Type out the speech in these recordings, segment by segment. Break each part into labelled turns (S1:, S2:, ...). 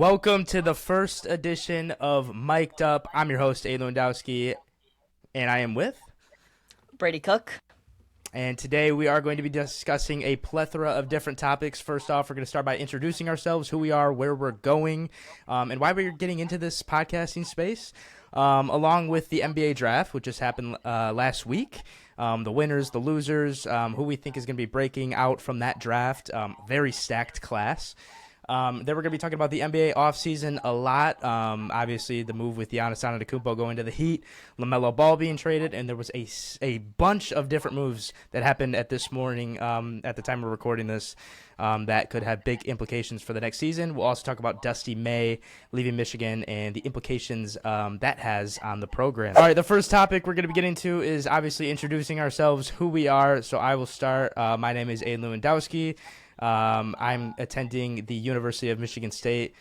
S1: Welcome to the first edition of Mic'd Up. I'm your host, A. Lewandowski, and I am with.
S2: Brady Cook.
S1: And today we are going to be discussing a plethora of different topics. First off, we're going to start by introducing ourselves, who we are, where we're going, and why we're getting into this podcasting space, along with the NBA draft, which just happened last week. The winners, the losers, who we think is going to be breaking out from that draft. Very stacked class. Then we're going to be talking about the NBA offseason a lot. Obviously, the move with Giannis Antetokounmpo going to the Heat, LaMelo Ball being traded, and there was a bunch of different moves that happened at this morning at the time we're recording this that could have big implications for the next season. We'll also talk about Dusty May leaving Michigan and the implications that has on the program. All right, the first topic we're going to be getting to is obviously introducing ourselves, who we are. So I will start. My name is A. Lewandowski. I'm attending the University of Michigan State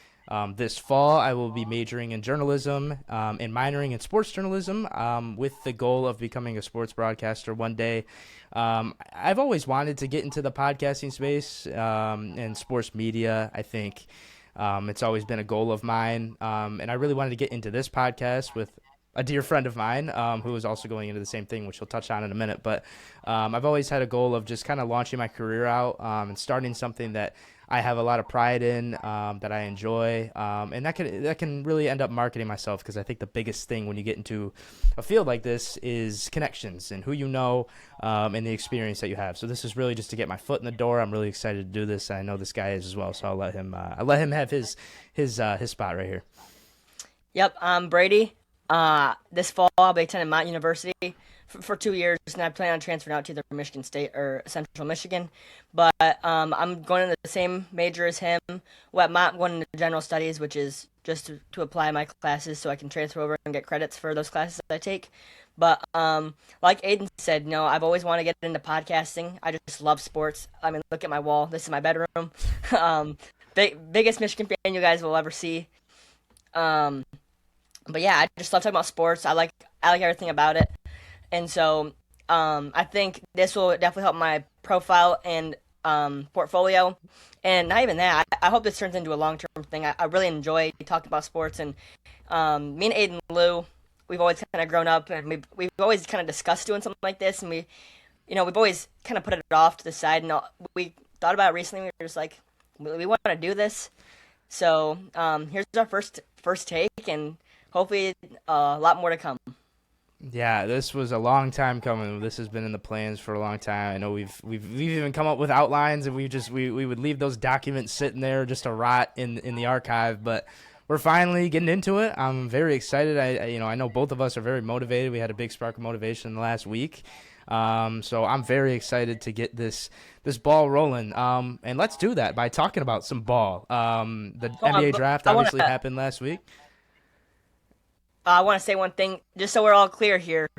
S1: this fall. I will be majoring in journalism and minoring in sports journalism with the goal of becoming a sports broadcaster one day. I've always wanted to get into the podcasting space and sports media. I think it's always been a goal of mine, and I really wanted to get into this podcast with a dear friend of mine who is also going into the same thing, which we'll touch on in a minute. But I've always had a goal of just kind of launching my career out and starting something that I have a lot of pride in, that I enjoy, and that can really end up marketing myself, because I think the biggest thing when you get into a field like this is connections and who you know and the experience that you have. So this is really just to get my foot in the door. I'm really excited to do this, and I know this guy is as well. So I'll let him have his spot right here.
S2: Yep, I'm Brady. This fall I'll be attending Mount University for 2 years, and I plan on transferring out to either Michigan State or Central Michigan. But I'm going into the same major as him. Well, I'm not going into general studies, which is just to apply my classes so I can transfer over and get credits for those classes that I take. But like Aiden said, I've always wanted to get into podcasting. I just love sports. I mean, look at my wall. This is my bedroom. Biggest Michigan fan you guys will ever see. But yeah, I just love talking about sports. I like everything about it. And so I think this will definitely help my profile and portfolio. And not even that, I hope this turns into a long-term thing. I really enjoy talking about sports. And me and Aiden Lou, we've always kind of grown up, and we've always kind of discussed doing something like this. And we've always kind of put it off to the side. And we thought about it recently. We were just like, we want to do this. So here's our first take, and hopefully a lot more to come.
S1: Yeah, this was a long time coming. This has been in the plans for a long time. I know we've even come up with outlines, and we would leave those documents sitting there just to rot in the archive. But we're finally getting into it. I'm very excited. I know both of us are very motivated. We had a big spark of motivation last week. So I'm very excited to get this ball rolling. And let's do that by talking about some ball. The NBA draft obviously happened last week.
S2: I want to say one thing, just so we're all clear here.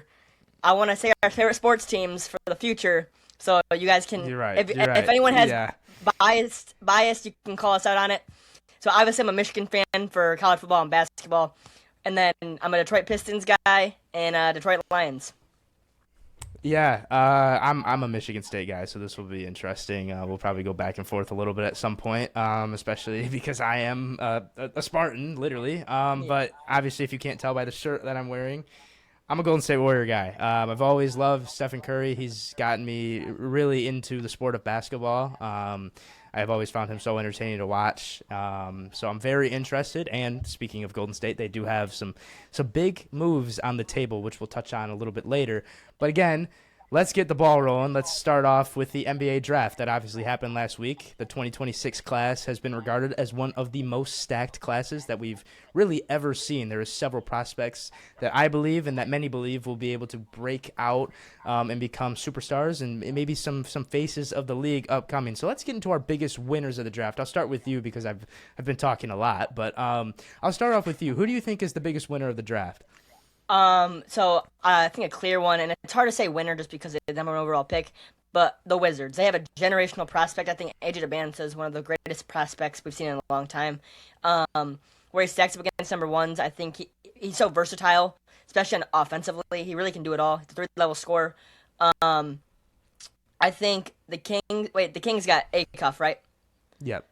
S2: I want to say our favorite sports teams for the future, so you guys can.
S1: You're right.
S2: If anyone has bias, you can call us out on it. So obviously, I'm a Michigan fan for college football and basketball, and then I'm a Detroit Pistons guy and Detroit Lions.
S1: Yeah, I'm a Michigan State guy, so this will be interesting. We'll probably go back and forth a little bit at some point, especially because I am a Spartan, literally. But obviously, if you can't tell by the shirt that I'm wearing, I'm a Golden State Warrior guy. I've always loved Stephen Curry. He's gotten me really into the sport of basketball. I've always found him so entertaining to watch. So I'm very interested. And speaking of Golden State, they do have some big moves on the table, which we'll touch on a little bit later. But again, let's get the ball rolling. Let's start off with the NBA draft that obviously happened last week. The 2026 class has been regarded as one of the most stacked classes that we've really ever seen. There are several prospects that I believe and that many believe will be able to break out and become superstars, and maybe some faces of the league upcoming. So let's get into our biggest winners of the draft. I'll start with you because I've been talking a lot, but I'll start off with you. Who do you think is the biggest winner of the draft?
S2: So I think a clear one, and it's hard to say winner just because it's the number one overall pick, but the Wizards. They have a generational prospect. I think AJ Dubance is one of the greatest prospects we've seen in a long time. Where he stacks up against number ones, I think he's so versatile, especially offensively. He really can do it all. He's a three-level scorer. I think the Kings got Acuff, right?
S1: Yep.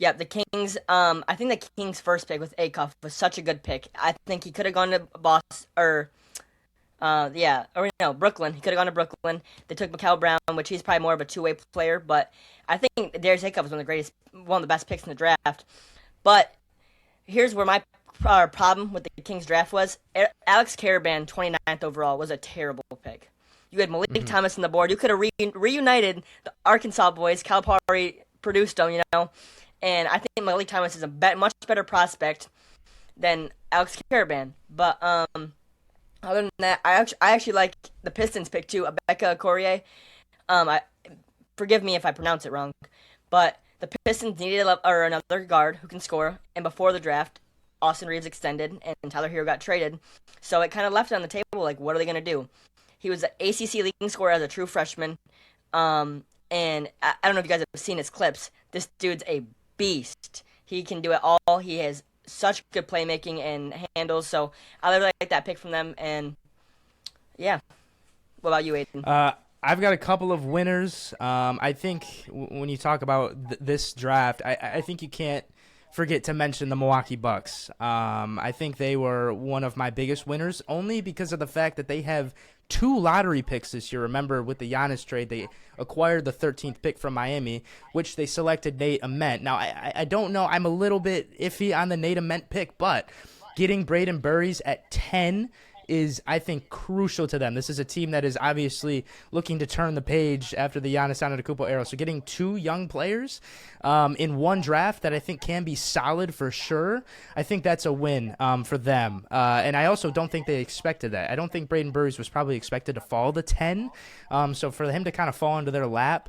S2: Yeah, the Kings. I think the Kings' first pick with Acuff was such a good pick. I think he could have gone to Boston or yeah, or no, Brooklyn. He could have gone to Brooklyn. They took Mikal Brown, which he's probably more of a two-way player, but I think Darius Acuff was one of the best picks in the draft. But here's where my problem with the Kings draft was. Alex Caravan, 29th overall, was a terrible pick. You had Malik
S1: Hmm.
S2: Thomas on the board. You could have reunited the Arkansas boys. Calipari produced them, and I think Malik Thomas is a much better prospect than Alex Caravan. But other than that, I actually like the Pistons pick too, Abeka Courier. I forgive me if I pronounce it wrong, but the Pistons needed another guard who can score, and before the draft, Austin Reeves extended and Tyler Hero got traded, so it kind of left it on the table like, what are they gonna do? He was an ACC leading scorer as a true freshman, and I don't know if you guys have seen his clips. This dude's a beast. He can do it all. He has such good playmaking and handles, so I really like that pick from them. And yeah, what about you, Aiden?
S1: I've got a couple of winners. I think when you talk about this draft, I think you can't forget to mention the Milwaukee Bucks. I think they were one of my biggest winners, only because of the fact that they have two lottery picks this year. Remember, with the Giannis trade, they acquired the 13th pick from Miami, which they selected Nate Ament. Now, I don't know. I'm a little bit iffy on the Nate Ament pick, but getting Braden Burries at 10 is, I think, crucial to them. This is a team that is obviously looking to turn the page after the Giannis Antetokounmpo era. So getting two young players in one draft that I think can be solid for sure, I think that's a win for them. And I also don't think they expected that. I don't think Braden Burries was probably expected to fall to 10. So for him to kind of fall into their lap,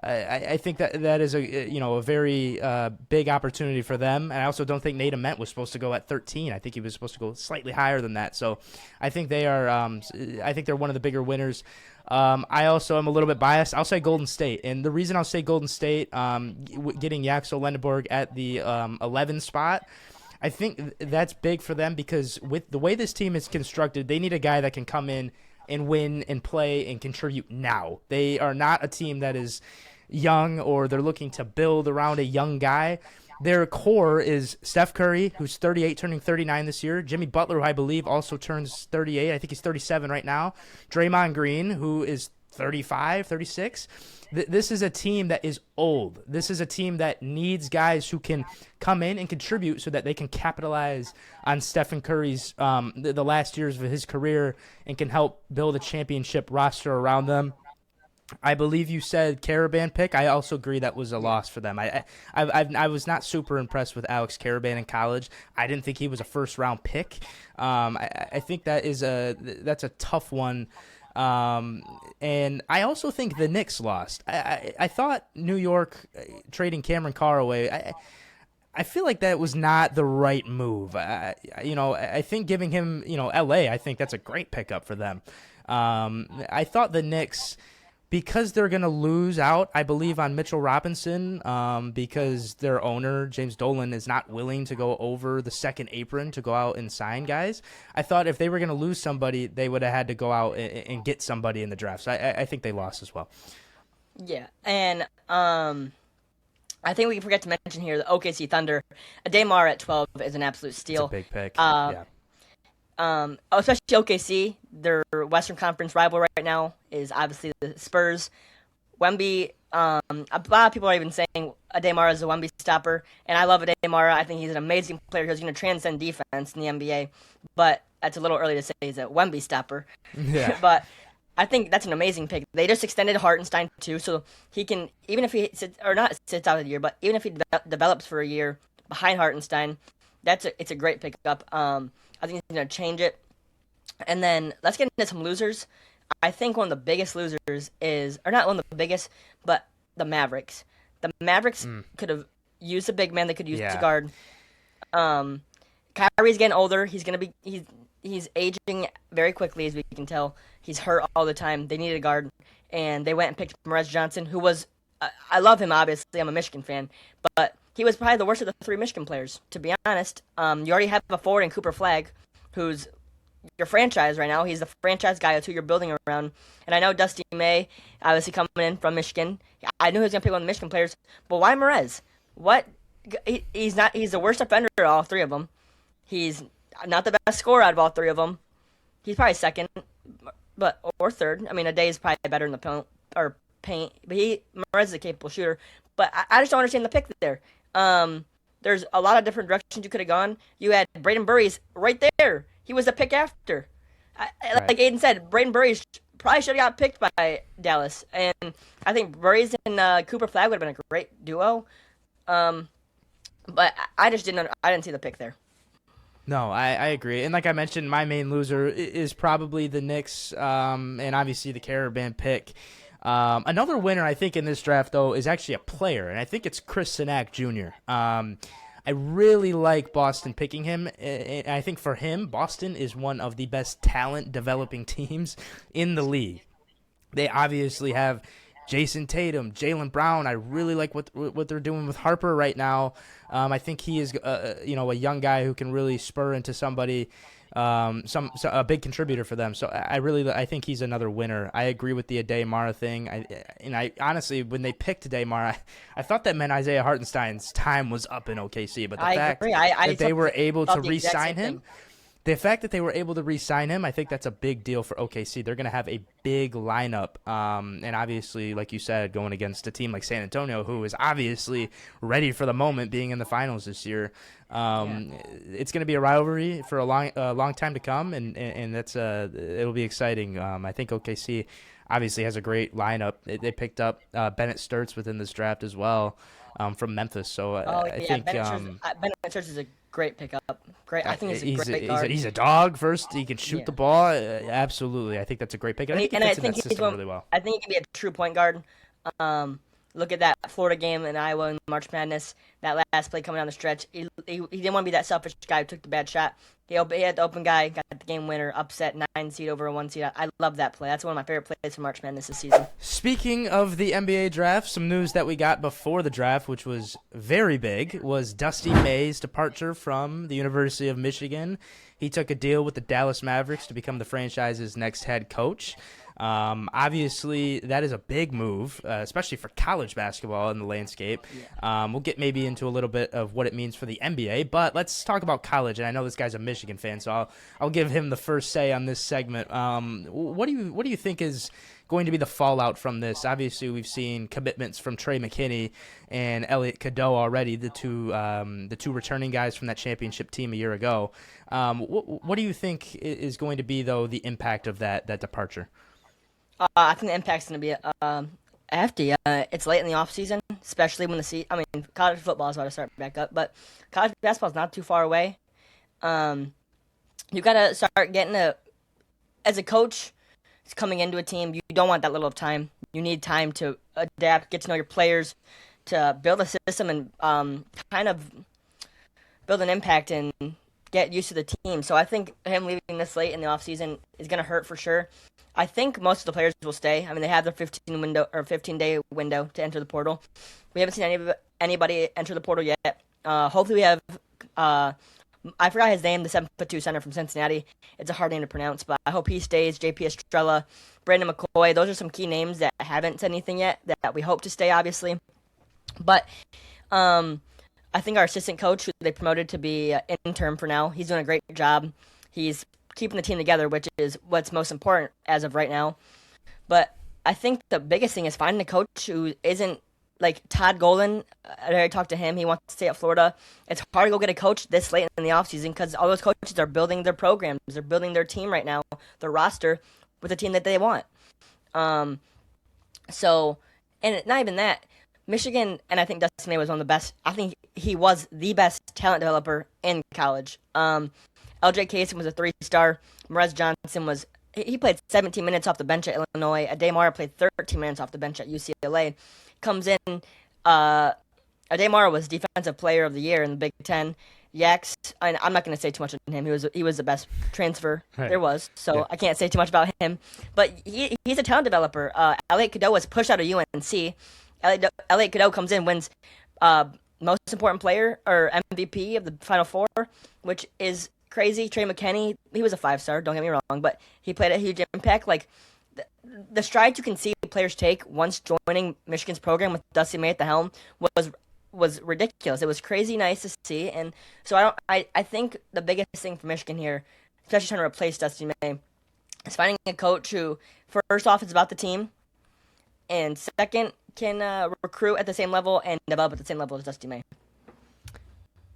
S1: I think that is a very big opportunity for them, and I also don't think Nate Ament was supposed to go at 13. I think he was supposed to go slightly higher than that. So I think they are. I think they're one of the bigger winners. I also am a little bit biased. I'll say Golden State, and the reason I'll say Golden State, getting Yaxel Lendeborg at the 11 spot. I think that's big for them because with the way this team is constructed, they need a guy that can come in and win and play and contribute now. They are not a team that is young or they're looking to build around a young guy. Their core is Steph Curry, who's 38, turning 39 this year. Jimmy Butler, who I believe also turns 38. I think he's 37 right now. Draymond Green, who is 35, 36. This is a team that is old. This is a team that needs guys who can come in and contribute so that they can capitalize on Stephen Curry's the last years of his career and can help build a championship roster around them. I believe you said Caravan pick. I also agree that was a loss for them. I was not super impressed with Alex Caravan in college. I didn't think he was a first round pick. I think that's a tough one. And I also think the Knicks lost. I thought New York trading Cameron Carr away. I feel like that was not the right move. I think giving him L.A. I think that's a great pickup for them. I thought the Knicks, because they're going to lose out, I believe, on Mitchell Robinson, because their owner, James Dolan, is not willing to go over the second apron to go out and sign guys. I thought if they were going to lose somebody, they would have had to go out and get somebody in the draft. So I think they lost as well.
S2: Yeah, and I think we forget to mention here the OKC Thunder. Ademar at 12 is an absolute
S1: It's a
S2: steal.
S1: big pick.
S2: Uh,
S1: Yeah.
S2: Especially OKC, their Western Conference rival right now is obviously the Spurs. Wemby, a lot of people are even saying Ademar is a Wemby stopper, and I love Ademar. I think he's an amazing player who's going to transcend defense in the NBA, but that's a little early to say he's a Wemby stopper.
S1: Yeah.
S2: But I think that's an amazing pick. They just extended Hartenstein too, so he can, even if he sits out of the year, but even if he develops for a year behind Hartenstein, it's a great pickup. I think he's going to change it. And then let's get into some losers. I think one of the biggest losers is, or not one of the biggest, but the Mavericks. The Mavericks could have used a big man. They could use a guard. Kyrie's getting older. He's aging very quickly, as we can tell. He's hurt all the time. They needed a guard, and they went and picked Perez Johnson, who was, I love him, obviously. I'm a Michigan fan, but he was probably the worst of the three Michigan players, to be honest. You already have a forward in Cooper Flagg, who's your franchise right now. He's the franchise guy. That's who you're building around. And I know Dusty May, obviously coming in from Michigan. I knew he was going to pick one of the Michigan players, but why Perez? What he's not. He's the worst offender of all three of them. He's not the best scorer out of all three of them. He's probably second, but or third. I mean, a day is probably better in the paint. But Morez is a capable shooter. But I just don't understand the pick there. There's a lot of different directions you could have gone. You had Braden Burries right there. He was the pick after.
S1: Right.
S2: Like Aiden said, Braden Burries probably should have got picked by Dallas, and I think Burries and Cooper Flagg would have been a great duo. But I just didn't. I didn't see the pick there.
S1: No, I agree. And like I mentioned, my main loser is probably the Knicks, and obviously the Caravan pick. Another winner, I think, in this draft, though, is actually a player, and I think it's Chris Sinak Jr. I really like Boston picking him, and I think for him, Boston is one of the best talent developing teams in the league. They obviously have Jason Tatum, Jaylen Brown. I really like what they're doing with Harper right now. I think he is a young guy who can really spur into somebody, a big contributor for them. So I think he's another winner. I agree with the Ademar thing. I honestly, when they picked Ademar, I thought that meant Isaiah Hartenstein's time was up in OKC. But the
S2: I
S1: fact
S2: agree.
S1: that they were able to
S2: thought the exact
S1: re-sign
S2: same
S1: him.
S2: thing.
S1: The fact that they were able to re-sign him, I think that's a big deal for OKC. They're going to have a big lineup, and obviously, like you said, going against a team like San Antonio, who is obviously ready for the moment, being in the finals this year. It's going to be a rivalry for a long time to come, and that's it'll be exciting. I think OKC obviously has a great lineup. They picked up Bennett Sturts within this draft as well from Memphis, so I think
S2: Bennett Church is a great pickup. Great, I think he's a great guard.
S1: He's a dog first. He can shoot
S2: Yeah.
S1: the ball. Absolutely, I think that's a great pick. I think he fits in that system really well.
S2: I think he can be a true point guard. Look at that Florida game in Iowa in March Madness. That last play coming down the stretch. He didn't want to be that selfish guy who took the bad shot. He had the open guy, got the game winner, upset 9 seed over a 1 seed. I love that play. That's one of my favorite plays from March Madness this season.
S1: Speaking of the NBA draft, some news that we got before the draft, which was very big, was Dusty May's departure from the University of Michigan. He took a deal with the Dallas Mavericks to become the franchise's next head coach. Obviously, that is a big move, especially for college basketball in the landscape. We'll get maybe into a little bit of what it means for the NBA, but let's talk about college. And I know this guy's a Michigan fan, so I'll give him the first say on this segment. What do you think is going to be the fallout from this? Obviously, we've seen commitments from Trey McKinney and Elliot Cadeau already, the two returning guys from that championship team a year ago. What do you think is going to be, though, the impact of that departure?
S2: I think the impact's going to be hefty. It's late in the off season, especially when college football is about to start back up, but college basketball is not too far away. You got to start getting as a coach coming into a team, you don't want that little time. You need time to adapt, get to know your players, to build a system and kind of build an impact and get used to the team. So I think him leaving this late in the offseason is going to hurt for sure. I think most of the players will stay. I mean, they have their 15-day window to enter the portal. We haven't seen anybody enter the portal yet. Hopefully we have I forgot his name, the 7'2" center from Cincinnati. It's a hard name to pronounce, but I hope he stays. JP Estrella, Brandon McCoy. Those are some key names that haven't said anything yet that we hope to stay, obviously. But I think our assistant coach, who they promoted to be intern for now, he's doing a great job. He's keeping the team together, which is what's most important as of right now. But I think the biggest thing is finding a coach who isn't like Todd Golden. I already talked to him. He wants to stay at Florida. It's hard to go get a coach this late in the offseason because all those coaches are building their programs. They're building their team right now, their roster, with the team that they want. So, and not even that, Michigan, and I think Dustin May was one of the best. I think he was the best talent developer in college. LJ Casey was a 3-star. Morez Johnson he played 17 minutes off the bench at Illinois. Ademar played 13 minutes off the bench at UCLA. Comes in, Ademar was Defensive Player of the Year in the Big Ten. Yax, and I'm not going to say too much on him. He was the best transfer there was, so yeah. I can't say too much about him. But he's a talent developer. Elliot Cadeau was pushed out of UNC. Elliot Cadeau comes in, wins most important player or MVP of the Final Four, which is crazy. Trey McKinney, he was a 5-star, don't get me wrong, but he played a huge impact. Like the strides you can see players take once joining Michigan's program with Dusty May at the helm was was ridiculous. It was crazy nice to see, and so I think the biggest thing for Michigan here, especially trying to replace Dusty May, is finding a coach who, first off, is about the team, and second, can recruit at the same level and develop at the same level as Dusty May.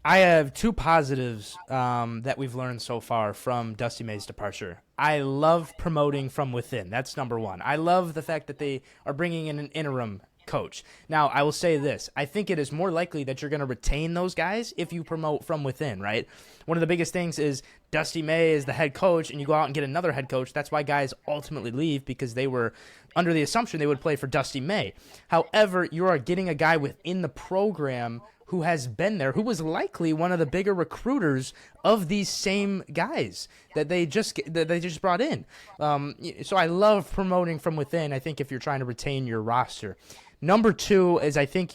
S1: I have two positives that we've learned so far from Dusty May's departure. I love promoting from within. That's number one. I love the fact that they are bringing in an interim coach. Now, I will say this. I think it is more likely that you're going to retain those guys if you promote from within, right? One of the biggest things is Dusty May is the head coach, and you go out and get another head coach. That's why guys ultimately leave, because they were under the assumption they would play for Dusty May. However, you are getting a guy within the program who has been there, who was likely one of the bigger recruiters of these same guys that they just brought in. So I love promoting from within. I think if you're trying to retain your roster. Number two is I think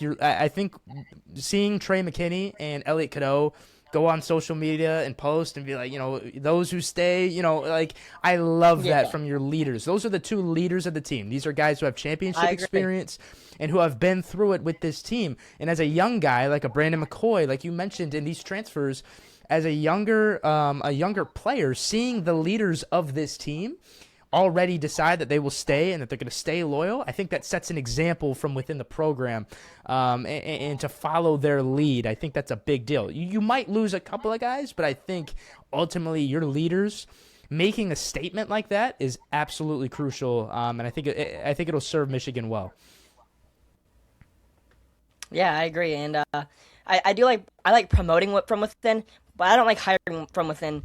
S1: seeing Trey McKinney and Elliot Cadeau go on social media and post and be like, those who stay, I love that from your leaders. Those are the two leaders of the team. These are guys who have championship experience and who have been through it with this team. And as a young guy, like a Brandon McCoy, like you mentioned in these transfers, as a younger player, seeing the leaders of this team already decide that they will stay and that they're going to stay loyal, I think that sets an example from within the program, and to follow their lead. I think that's a big deal. You might lose a couple of guys, but I think ultimately your leaders making a statement like that is absolutely crucial, and I think it'll serve Michigan well.
S2: Yeah, I agree, and I like promoting from within, but I don't like hiring from within.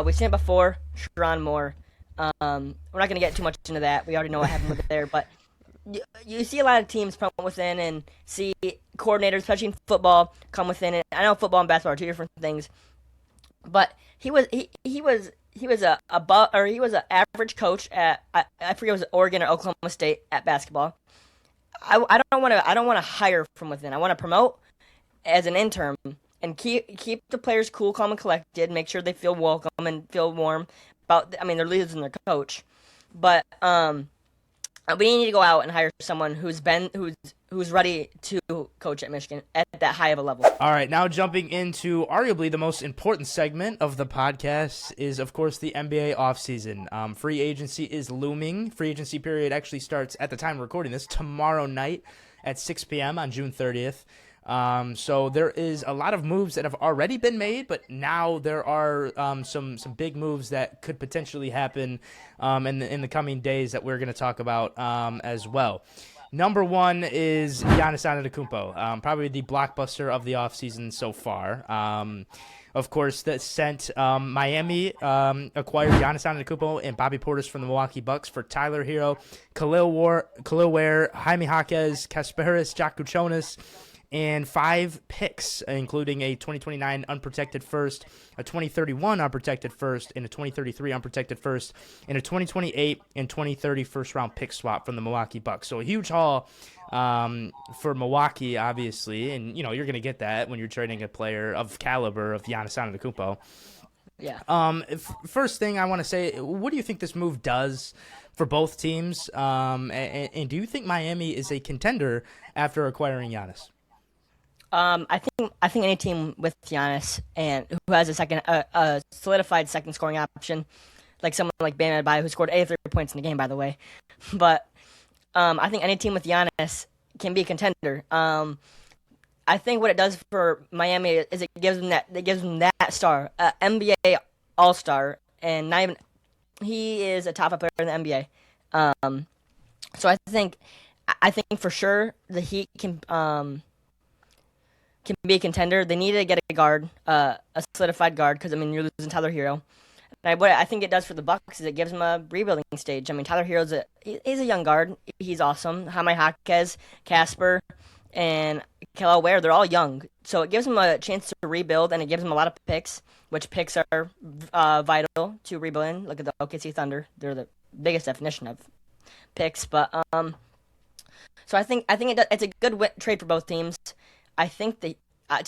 S2: We've seen it before, Sharon Moore. We're not going to get too much into that. We already know what happened with it there, but you see a lot of teams come within and see coordinators, especially in football, come within. And I know football and basketball are two different things, but he was an average coach at I forget, it was Oregon or Oklahoma State at basketball. I don't want to hire from within. I want to promote as an intern and keep the players cool, calm, and collected. Make sure they feel welcome and feel warm. Their leaders and their coach, but we need to go out and hire someone who's ready to coach at Michigan at that high of a level.
S1: All right, now jumping into arguably the most important segment of the podcast is, of course, the NBA offseason. Free agency is looming. Free agency period actually starts at the time of recording this tomorrow night at 6 p.m. on June 30th. So there is a lot of moves that have already been made, but now there are some big moves that could potentially happen in the coming days that we're going to talk about as well. Number one is Giannis Antetokounmpo, probably the blockbuster of the offseason so far. Of course, that sent Miami acquired Giannis Antetokounmpo and Bobby Portis from the Milwaukee Bucks for Tyler Hero, Khalil Ware, Jaime Jaquez, Kasparis Jakuchonis, and 5 picks, including a 2029 unprotected first, a 2031 unprotected first, and a 2033 unprotected first, and a 2028 and 2030 first-round pick swap from the Milwaukee Bucks. So a huge haul for Milwaukee, obviously, and you're going to get that when you're trading a player of caliber of Giannis Antetokounmpo.
S2: Yeah.
S1: First thing I want to say, what do you think this move does for both teams? And do you think Miami is a contender after acquiring Giannis?
S2: I think any team with Giannis and who has a solidified second scoring option, like someone like Bam Adebayo, who scored 83 points in the game, by the way. But I think any team with Giannis can be a contender. I think what it does for Miami is it gives them that star, NBA All-Star, and not even he is a top 5 player in the NBA. So I think for sure the Heat can be a contender. They need to get a guard, a solidified guard, because you're losing Tyler Hero. And what I think it does for the Bucks is it gives them a rebuilding stage. Tyler Hero's he's a young guard. He's awesome. Jaime Jaquez, Casper, and Khalil Ware, they're all young. So it gives them a chance to rebuild, and it gives them a lot of picks, which picks are vital to rebuilding. Look at the OKC Thunder; they're the biggest definition of picks. But so I think it's a good trade for both teams. I think to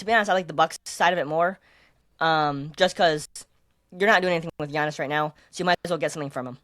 S2: be honest, I like the Bucks side of it more, just because you're not doing anything with Giannis right now, so you might as well get something from him.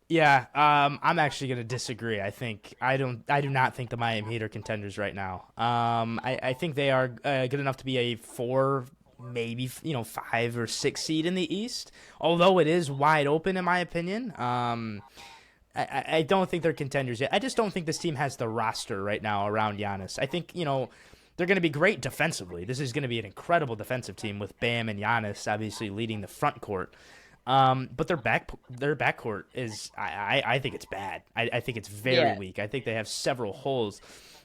S1: Yeah, I'm actually going to disagree. I do not think the Miami Heat are contenders right now. I think they are good enough to be a four, maybe 5 or 6 seed in the East. Although it is wide open in my opinion. I don't think they're contenders yet. I just don't think this team has the roster right now around Giannis. I think they're going to be great defensively. This is going to be an incredible defensive team with Bam and Giannis obviously leading the front court. But their backcourt is I think it's bad. I think it's very
S2: Yeah,
S1: weak. I think they have several holes.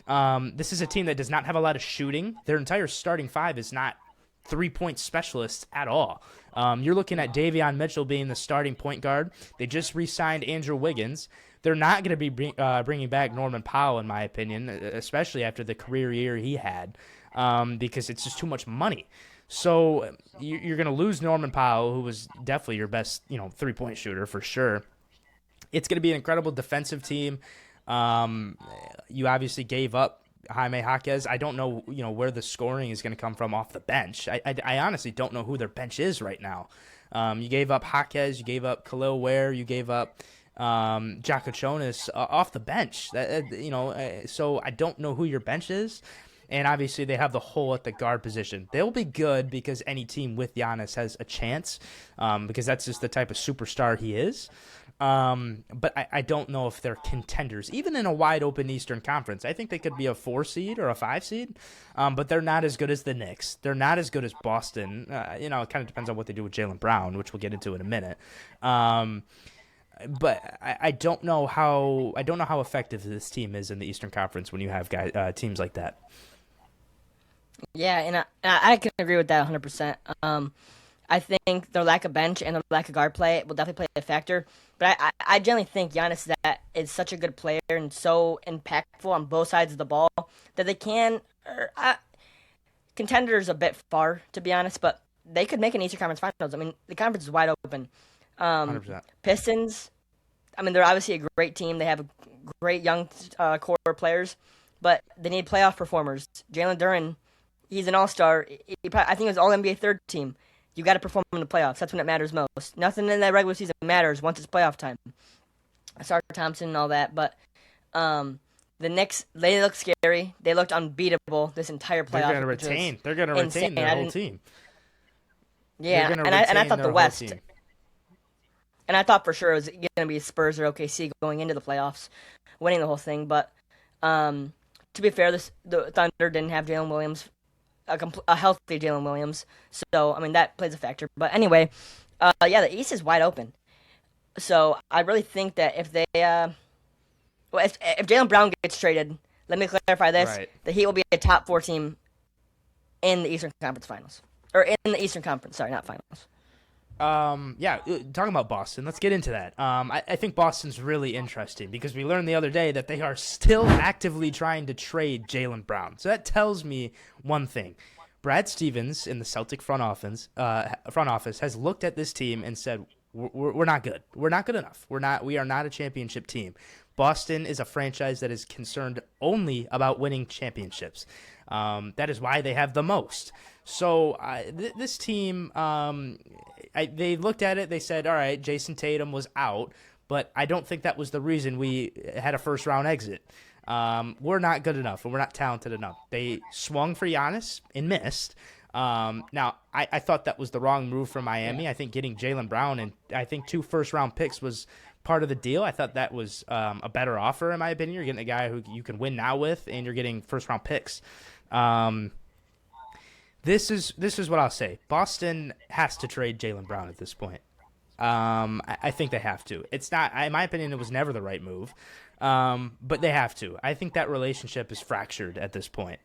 S1: This is a team that does not have a lot of shooting. Their entire starting five is not 3-point specialists at all. You're looking at Davion Mitchell being the starting point guard. They just re-signed Andrew Wiggins. They're not going to be bringing back Norman Powell, in my opinion, especially after the career year he had, because it's just too much money. So you're going to lose Norman Powell, who was definitely your best, 3-point shooter for sure. It's going to be an incredible defensive team. You obviously gave up Jaime Jaquez. I don't know, where the scoring is going to come from off the bench. I honestly don't know who their bench is right now. You gave up Jaquez, you gave up Khalil Ware, you gave up Jakachonis off the bench. So I don't know who your bench is. And obviously they have the hole at the guard position. They'll be good because any team with Giannis has a chance, because that's just the type of superstar he is. But I don't know if they're contenders, even in a wide open Eastern Conference. I think they could be a 4 seed or a 5 seed, but they're not as good as the Knicks. They're not as good as Boston. It kind of depends on what they do with Jaylen Brown, which we'll get into in a minute. But I don't know how effective this team is in the Eastern Conference when you have teams like that.
S2: yeah, and I can agree with that 100%. I think their lack of bench and their lack of guard play will definitely play a factor. But I generally think Giannis is such a good player and so impactful on both sides of the ball that they can. Contenders a bit far, to be honest, but they could make an Eastern Conference Finals. I mean, the conference is wide open.
S1: 100%.
S2: Pistons, I mean, they're obviously a great team. They have great young core players, but they need playoff performers. Jalen Duren, he's an all-star. I think he was all-NBA third team. You got to perform in the playoffs. That's when it matters most. Nothing in that regular season matters once it's playoff time. Sarge Thompson and all that, but the Knicks, they look scary. They looked unbeatable this entire playoff.
S1: They're going to retain their whole team.
S2: Yeah, and I thought the West. And I thought for sure it was going to be Spurs or OKC going into the playoffs, winning the whole thing. But to be fair, the Thunder didn't have Jalen Williams, a healthy Jalen Williams. So, I mean, that plays a factor. But anyway, the East is wide open. So I really think that if Jalen Brown gets traded, let me clarify this,
S1: Right.
S2: the Heat will be a top 4 team in the Eastern Conference Finals. Or in the Eastern Conference, sorry, not Finals.
S1: Talking about Boston, let's get into that. I think Boston's really interesting because we learned the other day that they are still actively trying to trade Jaylen Brown. So that tells me one thing. Brad Stevens in the Celtic front office has looked at this team and said, we're not good. We're not good enough. We are not a championship team. Boston is a franchise that is concerned only about winning championships. That is why they have the most. So this team, they looked at it. They said, all right, Jason Tatum was out, but I don't think that was the reason we had a first-round exit. We're not good enough, and we're not talented enough. They swung for Giannis and missed. Now, I thought that was the wrong move for Miami. I think getting Jaylen Brown and I think 2 first-round picks was part of the deal. I thought that was a better offer, in my opinion. You're getting a guy who you can win now with, and you're getting first-round picks. This is what I'll say. Boston has to trade Jaylen Brown at this point. I think they have to. It's not, in my opinion, it was never the right move. But they have to. I think that relationship is fractured at this point.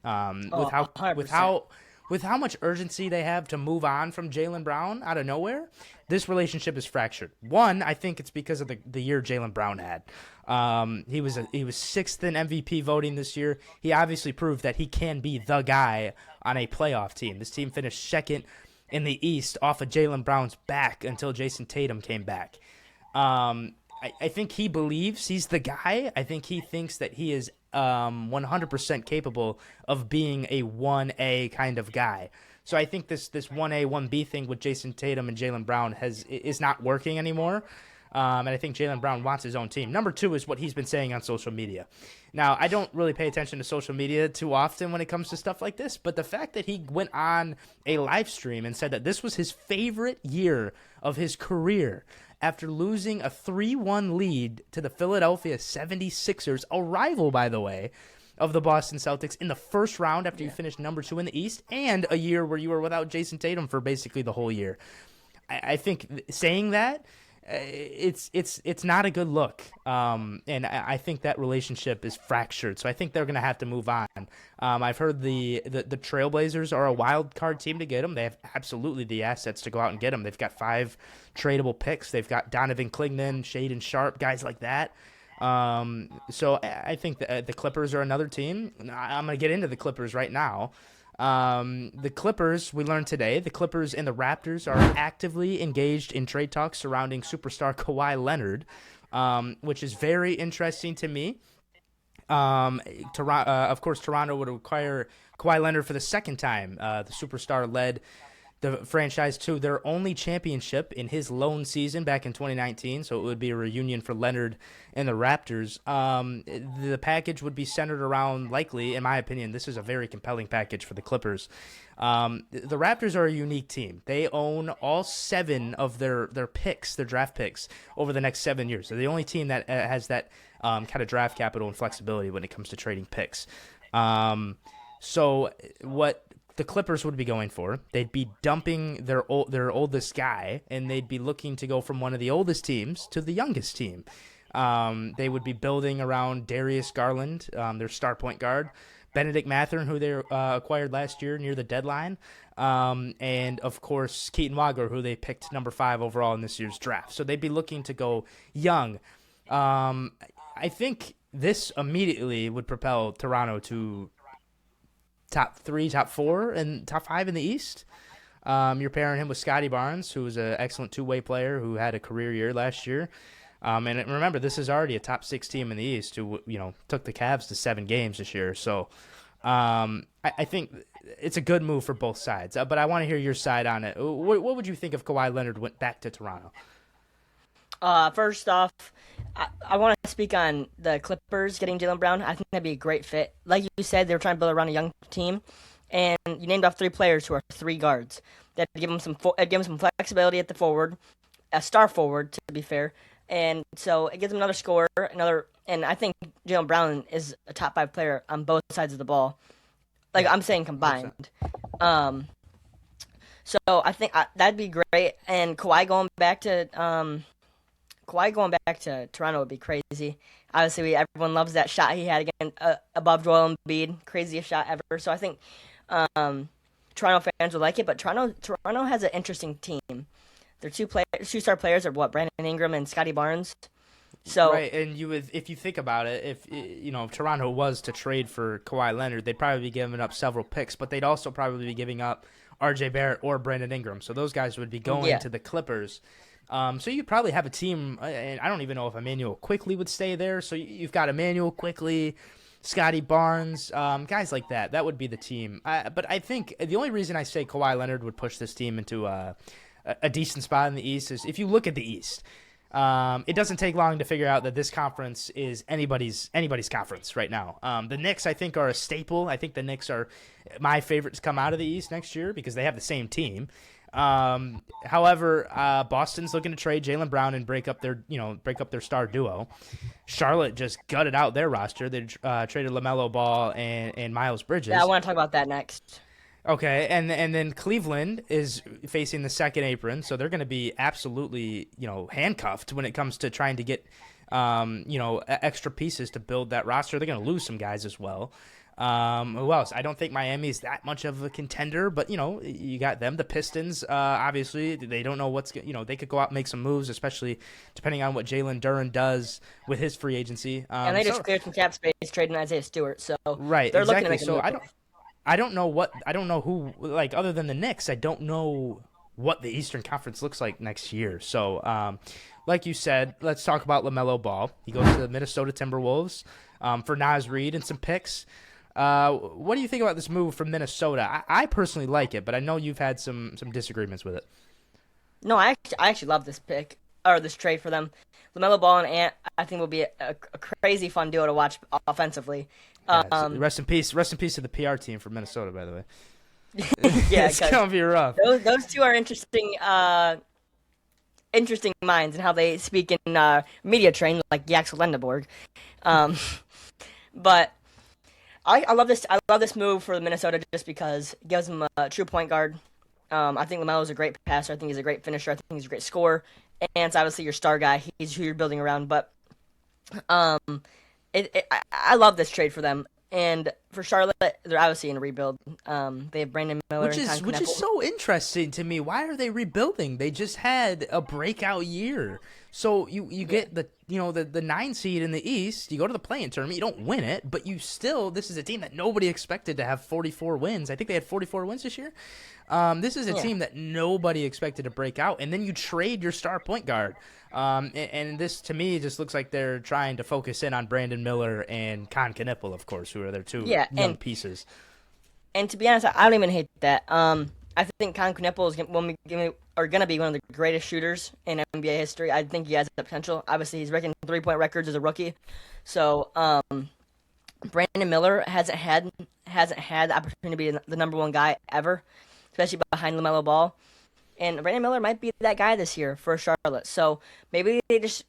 S1: With how much urgency they have to move on from Jaylen Brown out of nowhere, this relationship is fractured. One, I think it's because of the year Jaylen Brown had. He was 6th in MVP voting this year. He obviously proved that he can be the guy on a playoff team. This team finished 2nd in the East off of Jaylen Brown's back until Jason Tatum came back. I think he believes he's the guy. I think he thinks that he is 100% capable of being a 1A kind of guy. So I think this 1A, 1B thing with Jason Tatum and Jaylen Brown is not working anymore. And I think Jaylen Brown wants his own team. Number 2 is what he's been saying on social media. Now, I don't really pay attention to social media too often when it comes to stuff like this, but the fact that he went on a live stream and said that this was his favorite year of his career after losing a 3-1 lead to the Philadelphia 76ers, a rival, by the way, of the Boston Celtics in the first round after you finished number 2 in the East, and a year where you were without Jason Tatum for basically the whole year. I think saying that, it's not a good look, and I think that relationship is fractured. So I think they're going to have to move on. I've heard the Trailblazers are a wild card team to get them. They have absolutely the assets to go out and get them. They've got 5 tradable picks. They've got Donovan Klingman, Shaedon Sharpe, guys like that. So I think the Clippers are another team. I'm going to get into the Clippers right now. The Clippers, we learned today, the Clippers and the Raptors are actively engaged in trade talks surrounding superstar Kawhi Leonard, which is very interesting to me. Of course, Toronto would acquire Kawhi Leonard for the second time. The superstar led the franchise to their only championship in his lone season back in 2019, so it would be a reunion for Leonard and the Raptors. The package would be centered around, likely, in my opinion, this is a very compelling package for the Clippers. The Raptors are a unique team. They own all 7 of their picks, their draft picks, over the next 7 years. They're the only team that has that kind of draft capital and flexibility when it comes to trading picks. So what the Clippers would be going for, they'd be dumping their oldest guy, and they'd be looking to go from one of the oldest teams to the youngest team. They would be building around Darius Garland, their star point guard, Benedict Mathurin, who they acquired last year near the deadline, and, of course, Keaton Waugler, who they picked number 5 overall in this year's draft. So they'd be looking to go young. I think this immediately would propel Toronto to top 3, top 4, and top 5 in the East. You're pairing him with Scotty Barnes, who was an excellent two-way player who had a career year last year. And remember, this is already a top 6 team in the East who, took the Cavs to 7 games this year. So I think it's a good move for both sides. But I want to hear your side on it. What would you think if Kawhi Leonard went back to Toronto?
S2: First off, I want to speak on the Clippers getting Jaylen Brown. I think that'd be a great fit. Like you said, they were trying to build around a young team, and you named off 3 players who are 3 guards. That give them some flexibility at the forward, a star forward to be fair, and so it gives them another scorer, and I think Jaylen Brown is a top 5 player on both sides of the ball. Like I'm saying, combined. So I think that'd be great, and Kawhi going back to Toronto would be crazy. Obviously, everyone loves that shot he had again above Joel Embiid, craziest shot ever. So I think Toronto fans would like it. But Toronto has an interesting team. Their 2-star players are Brandon Ingram and Scotty Barnes. So
S1: right, and if you think about it, if Toronto was to trade for Kawhi Leonard, they'd probably be giving up several picks, but they'd also probably be giving up R.J. Barrett or Brandon Ingram. So those guys would be going to the Clippers. So you probably have a team, and I don't even know if Emmanuel Quickley would stay there. So you've got Emmanuel Quickley, Scotty Barnes, guys like that. That would be the team. But I think the only reason I say Kawhi Leonard would push this team into a decent spot in the East is if you look at the East. It doesn't take long to figure out that this conference is anybody's conference right now. The Knicks, I think, are a staple. I think the Knicks are my favorite to come out of the East next year because they have the same team. However, Boston's looking to trade Jaylen Brown and break up their star duo. Charlotte just gutted out their roster. They traded LaMelo Ball and Miles Bridges.
S2: Yeah, I want to talk about that next.
S1: Okay, and then Cleveland is facing the second apron, so they're going to be absolutely handcuffed when it comes to trying to get extra pieces to build that roster. They're going to lose some guys as well. Who else? I don't think Miami is that much of a contender, but you got them. The Pistons, obviously, they don't know they could go out and make some moves, especially depending on what Jalen Duren does with his free agency.
S2: And they just cleared some cap space trading Isaiah Stewart, so
S1: right,
S2: they're
S1: exactly.
S2: looking to make a move.
S1: I don't know who, like, other than the Knicks, I don't know what the Eastern Conference looks like next year. So, like you said, let's talk about LaMelo Ball. He goes to the Minnesota Timberwolves for Naz Reid and some picks. What do you think about this move from Minnesota? I personally like it, but I know you've had some disagreements with it.
S2: No, I actually love this pick. or this trade for them. LaMelo Ball and Ant, I think, will be a crazy fun duo to watch offensively.
S1: Yeah, rest in peace to the PR team for Minnesota, by the way.
S2: Yeah,
S1: It's gonna be rough.
S2: those two are interesting minds and how they speak in media train like Yaxel Lendeborg. Um, but I love this. I love this move for Minnesota just because it gives them a true point guard. I think LaMelo is a great passer. I think he's a great finisher. I think he's a great scorer. And it's obviously your star guy. He's who you're building around. But um, I love this trade for them. And for Charlotte, they're obviously in a rebuild. They have Brandon Miller
S1: Which is so interesting to me. Why are they rebuilding? They just had a breakout year. So you get the 9 seed in the East. You go to the play-in tournament. You don't win it, but you still. This is a team that nobody expected to have 44 wins. I think they had 44 wins this year. This is a team that nobody expected to break out, and then you trade your star point guard. And this, to me, just looks like they're trying to focus in on Brandon Miller and Con Knipple, of course, who are their two young pieces.
S2: And to be honest, I don't even hate that. I think Con Knipple is going to be one of the greatest shooters in NBA history. I think he has the potential. Obviously, he's breaking 3-point records as a rookie. So Brandon Miller hasn't had the opportunity to be the number one guy ever, especially behind LaMelo Ball. And Brandon Miller might be that guy this year for Charlotte. So maybe they just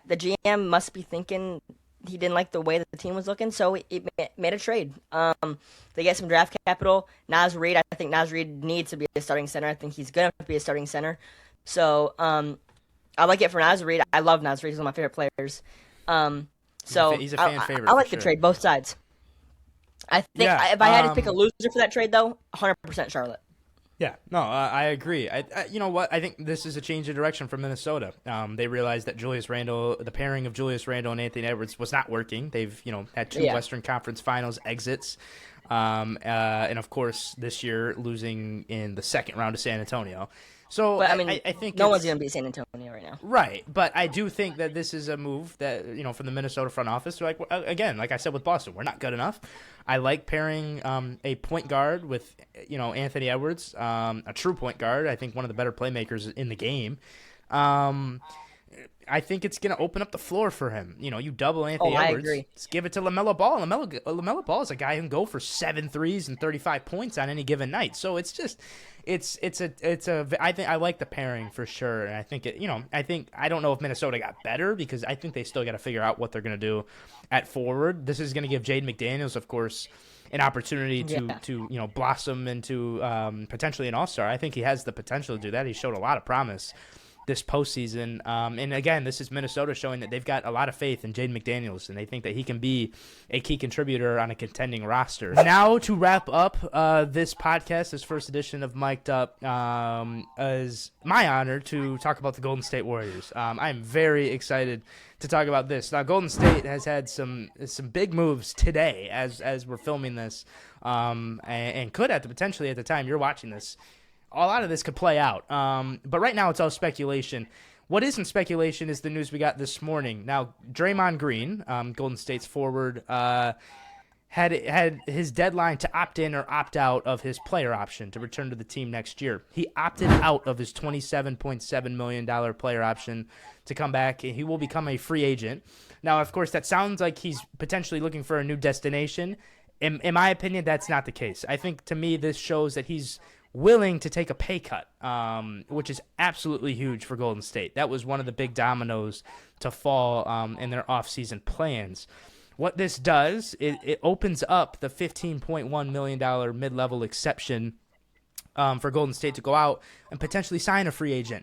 S2: the GM must be thinking he didn't like the way that the team was looking, so he made a trade. They get some draft capital. Naz Reid, I think Naz Reid needs to be a starting center. I think he's going to be a starting center. So I like it for Naz Reid. I love Naz Reid. He's one of my favorite players. So
S1: he's a fan favorite.
S2: I like the trade, both sides. I think if I had to pick a loser for that trade, though, 100% Charlotte.
S1: Yeah, no, I agree. You know what? I think this is a change of direction for Minnesota. They realized that the pairing of Julius Randle and Anthony Edwards was not working. They've, had two Western Conference Finals exits, and of course this year losing in the second round to San Antonio. So
S2: but,
S1: I think
S2: no one's going to beat San Antonio right now.
S1: Right, but I do think that this is a move that, from the Minnesota front office. Like, again, like I said with Boston, we're not good enough. I like pairing a point guard with, Anthony Edwards, a true point guard. I think one of the better playmakers in the game. I think it's going to open up the floor for him. You double Anthony Edwards.
S2: I agree.
S1: Just give it to LaMelo Ball. LaMelo Ball is a guy who can go for 7 threes and 35 points on any given night. So it's just I think I like the pairing for sure. And I think I don't know if Minnesota got better because I think they still got to figure out what they're going to do at forward. This is going to give Jaden McDaniels, of course, an opportunity to blossom into potentially an all-star. I think he has the potential to do that. He showed a lot of promise this postseason. And again, this is Minnesota showing that they've got a lot of faith in Jaden McDaniels, and they think that he can be a key contributor on a contending roster. Now, to wrap up this podcast, this first edition of Mic'd Up, is my honor to talk about the Golden State Warriors. I'm very excited to talk about this. Now, Golden State has had some big moves today as we're filming this, and could have potentially at the time you're watching this. A lot of this could play out, but right now it's all speculation. What isn't speculation is the news we got this morning. Now, Draymond Green, Golden State's forward, had his deadline to opt in or opt out of his player option to return to the team next year. He opted out of his $27.7 million player option to come back, and he will become a free agent. Now, of course, that sounds like he's potentially looking for a new destination. In my opinion, that's not the case. I think, to me, this shows that he's willing to take a pay cut, which is absolutely huge for Golden State. That was one of the big dominoes to fall in their offseason plans. What this does, it opens up the $15.1 million mid-level exception for Golden State to go out and potentially sign a free agent.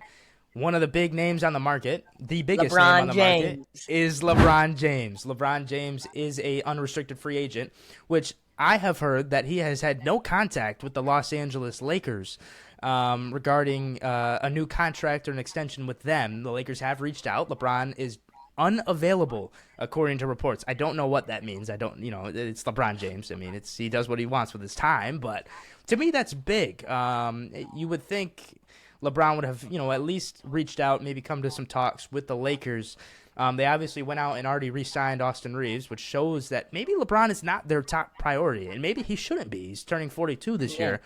S1: One of the big names on the market, the biggest name on the market, is LeBron James. LeBron James is a unrestricted free agent, which I have heard that he has had no contact with the Los Angeles Lakers regarding a new contract or an extension with them. The Lakers have reached out. LeBron is unavailable, according to reports. I don't know what that means. It's LeBron James. I mean, he does what he wants with his time, but to me, that's big. You would think LeBron would have, at least reached out, maybe come to some talks with the Lakers. They obviously went out and already re-signed Austin Reeves, which shows that maybe LeBron is not their top priority, and maybe he shouldn't be. He's turning 42 this year.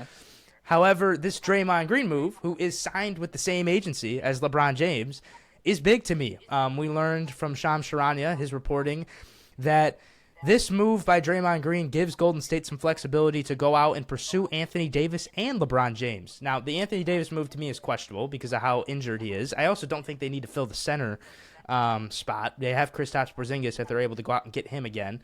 S1: However, this Draymond Green move, who is signed with the same agency as LeBron James, is big to me. We learned from Shams Charania, his reporting, that this move by Draymond Green gives Golden State some flexibility to go out and pursue Anthony Davis and LeBron James. Now, the Anthony Davis move to me is questionable because of how injured he is. I also don't think they need to fill the center spot. They have Kristaps Porzingis if they're able to go out and get him again.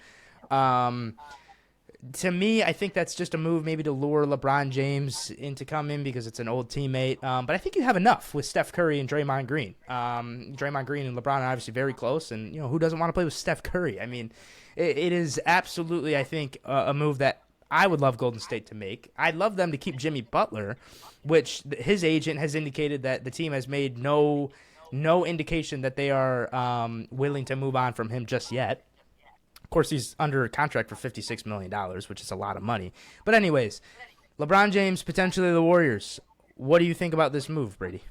S1: To me, I think that's just a move maybe to lure LeBron James into coming because it's an old teammate. But I think you have enough with Steph Curry and Draymond Green. Draymond Green and LeBron are obviously very close, and who doesn't want to play with Steph Curry? I mean, it is absolutely, I think, a move that I would love Golden State to make. I'd love them to keep Jimmy Butler, which his agent has indicated that the team has made no indication that they are willing to move on from him just yet. Of course, he's under a contract for $56 million, which is a lot of money. But anyways, LeBron James, potentially the Warriors. What do you think about this move, Brady?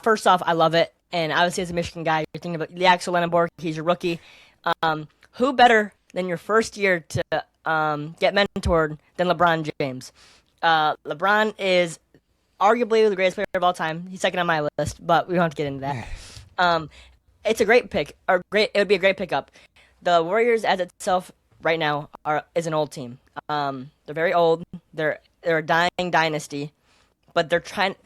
S2: First off, I love it. And obviously, as a Michigan guy, you're thinking about Axel Lenneborg. He's a rookie. Who better than your first year to get mentored than LeBron James? LeBron is arguably the greatest player of all time. He's second on my list, but we don't have to get into that. It's a great pick. It would be a great pickup. The Warriors, as itself, right now, is an old team. They're very old. They're a dying dynasty, but they're trying.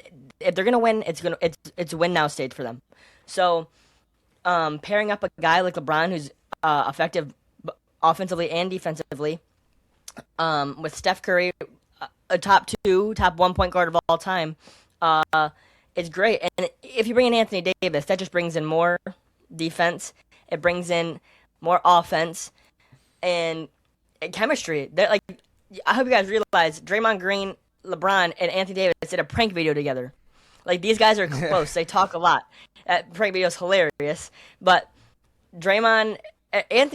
S2: If they're gonna win, it's win now stage for them. So, pairing up a guy like LeBron, who's effective offensively and defensively, with Steph Curry, a top 1 point guard of all time, it's great. And if you bring in Anthony Davis, that just brings in more defense. It brings in more offense and chemistry. I hope you guys realize Draymond Green, LeBron, and Anthony Davis did a prank video together. Like, these guys are close. They talk a lot. That prank video is hilarious. But Anthony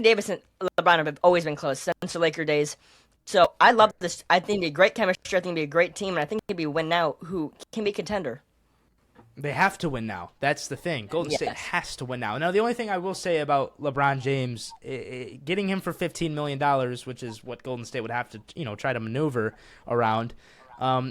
S2: Davis and LeBron have always been close since the Laker days. So I love this. I think it'd be great chemistry. I think it'd be a great team. And I think it'd be a win now who can be a contender.
S1: They have to win now. That's the thing. Golden State has to win now. Now, the only thing I will say about LeBron James, getting him for $15 million, which is what Golden State would have to, try to maneuver around,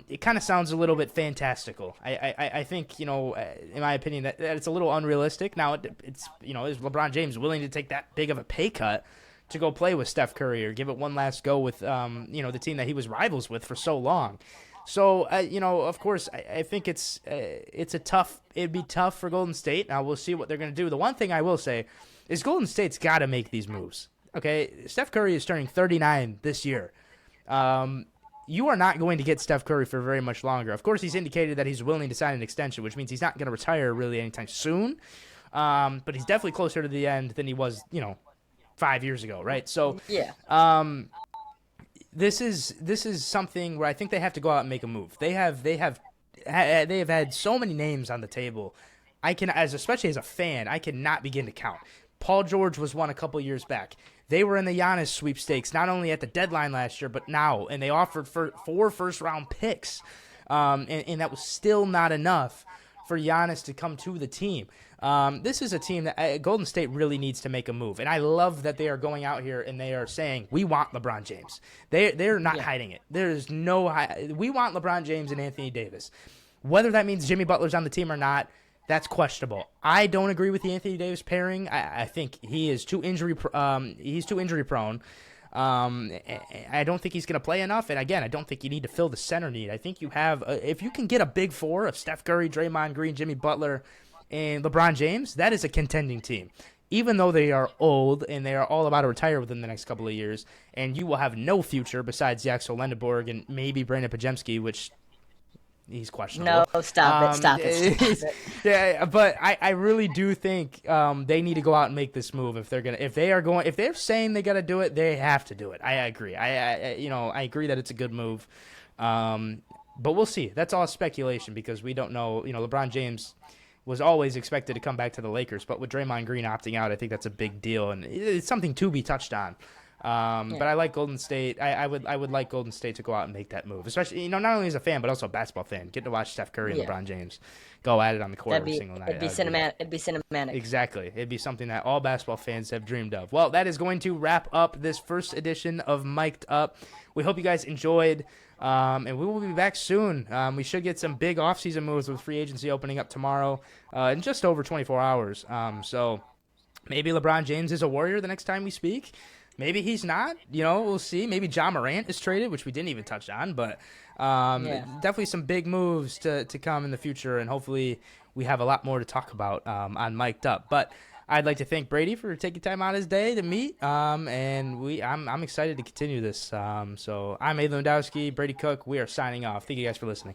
S1: it kind of sounds a little bit fantastical. I think, in my opinion, that it's a little unrealistic. Now, it's is LeBron James willing to take that big of a pay cut to go play with Steph Curry or give it one last go with, the team that he was rivals with for so long? So, of course, I think it'd be tough for Golden State. Now, we'll see what they're going to do. The one thing I will say is Golden State's got to make these moves. Okay, Steph Curry is turning 39 this year. You are not going to get Steph Curry for very much longer. Of course, he's indicated that he's willing to sign an extension, which means he's not going to retire really anytime soon. But he's definitely closer to the end than he was, 5 years ago, right? So,
S2: yeah.
S1: This is something where I think they have to go out and make a move. They have had so many names on the table. Especially as a fan, I cannot begin to count. Paul George was one a couple years back. They were in the Giannis sweepstakes, not only at the deadline last year, but now, and they offered for 4 first-round picks, and that was still not enough for Giannis to come to the team. This is a team that Golden State really needs to make a move, and I love that they are going out here and they are saying we want LeBron James. They're not hiding it. There is no we want LeBron James and Anthony Davis. Whether that means Jimmy Butler's on the team or not, that's questionable. I don't agree with the Anthony Davis pairing. I think he is too injury prone. I don't think he's going to play enough. And again, I don't think you need to fill the center need. I think you have, if you can get a big four of Steph Curry, Draymond Green, Jimmy Butler, and LeBron James, that is a contending team. Even though they are old and they are all about to retire within the next couple of years, and you will have no future besides Axel Lenneborg and maybe Brandon Pajemski, which he's questionable.
S2: No, stop it.
S1: Yeah, but I really do think they need to go out and make this move if they're saying they got to do it, they have to do it. I agree. I agree that it's a good move, but we'll see. That's all speculation because we don't know. LeBron James was always expected to come back to the Lakers, but with Draymond Green opting out, I think that's a big deal, and it's something to be touched on. But I like Golden State. I would like Golden State to go out and make that move, especially not only as a fan but also a basketball fan. Get to watch Steph Curry and
S2: Yeah,
S1: LeBron James go at it on the court every single night.
S2: it'd be
S1: That would be
S2: cinematic. It'd be cinematic.
S1: exactly. It'd be something that all basketball fans have dreamed of. Well, that is going to wrap up this first edition of Mic'd Up. We hope you guys enjoyed, and we will be back soon. We should get some big offseason moves with free agency opening up tomorrow in just over 24 hours. So maybe LeBron James is a Warrior the next time we speak. Maybe he's not. We'll see. Maybe Ja Morant is traded, which we didn't even touch on. But definitely some big moves to come in the future, and hopefully we have a lot more to talk about on Mic'd Up. But I'd like to thank Brady for taking time out of his day to meet, and I'm excited to continue this. So I'm Aiden Lewandowski, Brady Cook. We are signing off. Thank you guys for listening.